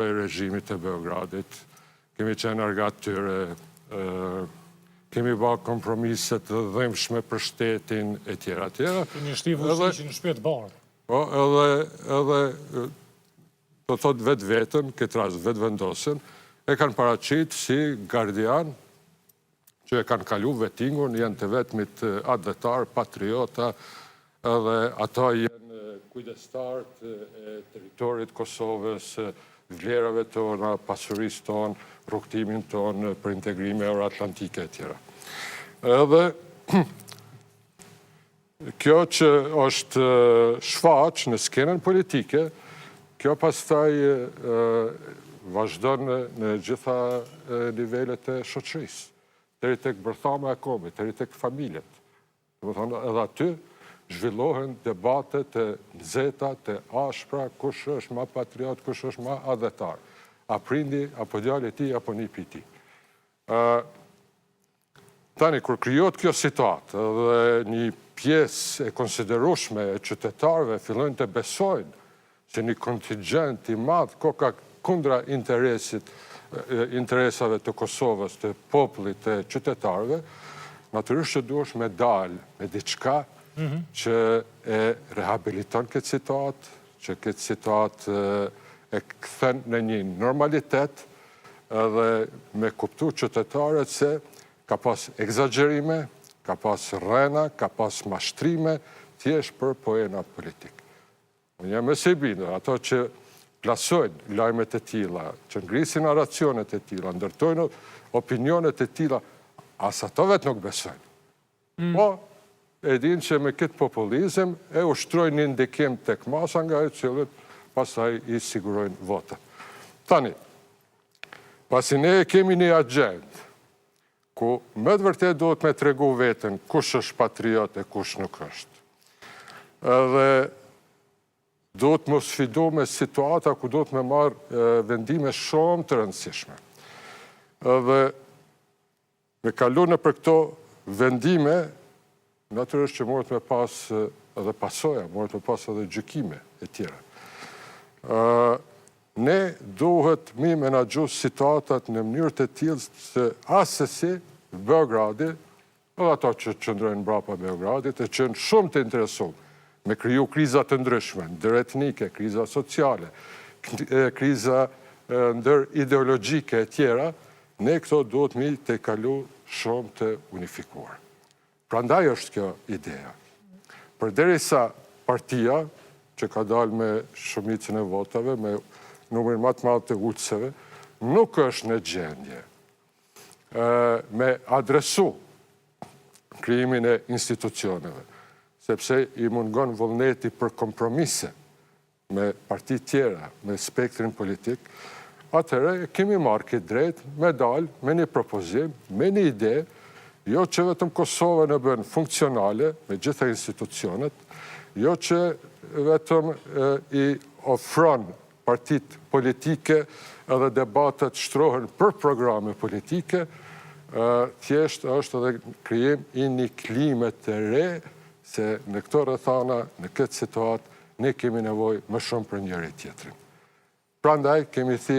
për regjimit të Beogradit. Kemi qenë argat tyre, kemi ba kompromiset të dhëmshme për shtetin e tjera. Kemi shtivu që në shpet barë. Po, edhe të thot vetë vetën, këtë rast vetë vendosen, e kanë paraqit si gardian që e kanë kalu vetingun, janë të vetmit advetar, patriota, edhe ato janë kujdestarët e teritorit Kosovës, vlerave tona, pasurisë tonë, rrugtimin tonë për integrime euroatlantike e tjera. Edhe kjo që është shfaq në skenën politike, kjo pastaj vazhdon në gjitha nivelet e shoqërisë, deri tek bërthama e kombit, deri tek familjet. Domethënë edhe aty zhvillohen debate të nxehta, të ashpra, kush është më patriot, kush është më advetar. A prindi, apo djali i tij, apo nipi i tij. Tani, kur krijohet kjo situatë dhe një pjesë e konsiderueshme e qytetarëve fillojnë të besojnë se një kontingjent i madh koka kundra interesave të Kosovës, të popullit, të qytetarëve, natyrisht që duhesh me dalë me diçka që e rehabiliton këtë situatë, që këtë situatë e kthen në një normalitet edhe me kuptu qytetarët se ka pas egzagerime, ka pas rrena, ka pas mashtrime, thjesht për poena politik. Unë jam e si bindë, ato që plasojnë lajmet e tilla, që ngrisin naracionet e tilla, ndërtojnë opinionet e tilla, as ato vetë nuk besojnë. Po, e din që me këtë populizëm e ushtrojnë një ndikim tek masa nga e cilët pastaj i sigurojnë votën. Tani, pasi ne kemi një agjendë, ku më të vërtet duhet me tregu veten kush është patriot e kush nuk është. Edhe duhet më sfidu me situata ku duhet me marrë vendime shumë të rëndësishme. Edhe me kalu në për këto vendime, natyrisht që morët me pas edhe pasoja, morët me pas edhe gjykime e tjera. Ne duhet mi menaxhu situatat në mënyrë të tillë se asesi Beogradi, edhe ato që qëndrojnë mbrapa Beogradit, e qenë shumë të interesuar me kriju kriza të ndryshme, ndëretnike, kriza sociale, kriza ndër ideologjike e tjera, ne këto duhet mi të kalu shumë të unifikuar. Prandaj është kjo ideja. Përderisa partia, që ka dalë me shumicën e votave, me numrin më të madh të ulëseve, nuk është në gjendje me adresu krijimin e institucioneve, sepse i mungon vullneti për kompromise me parti tjera, me spektrin politik, atëherë kemi marrë këtë drejt me dalë me një propozim, me një ide, jo që vetëm Kosova në bën funksionale me gjitha institucionet, jo që vetëm i ofron partit politike edhe debatet shtrohen për programe politike, thjesht është edhe krijim i një klime të re, se në këto rrethana, në këtë situatë, ne kemi nevojë më shumë për njëri tjetrin. Prandaj kemi thënë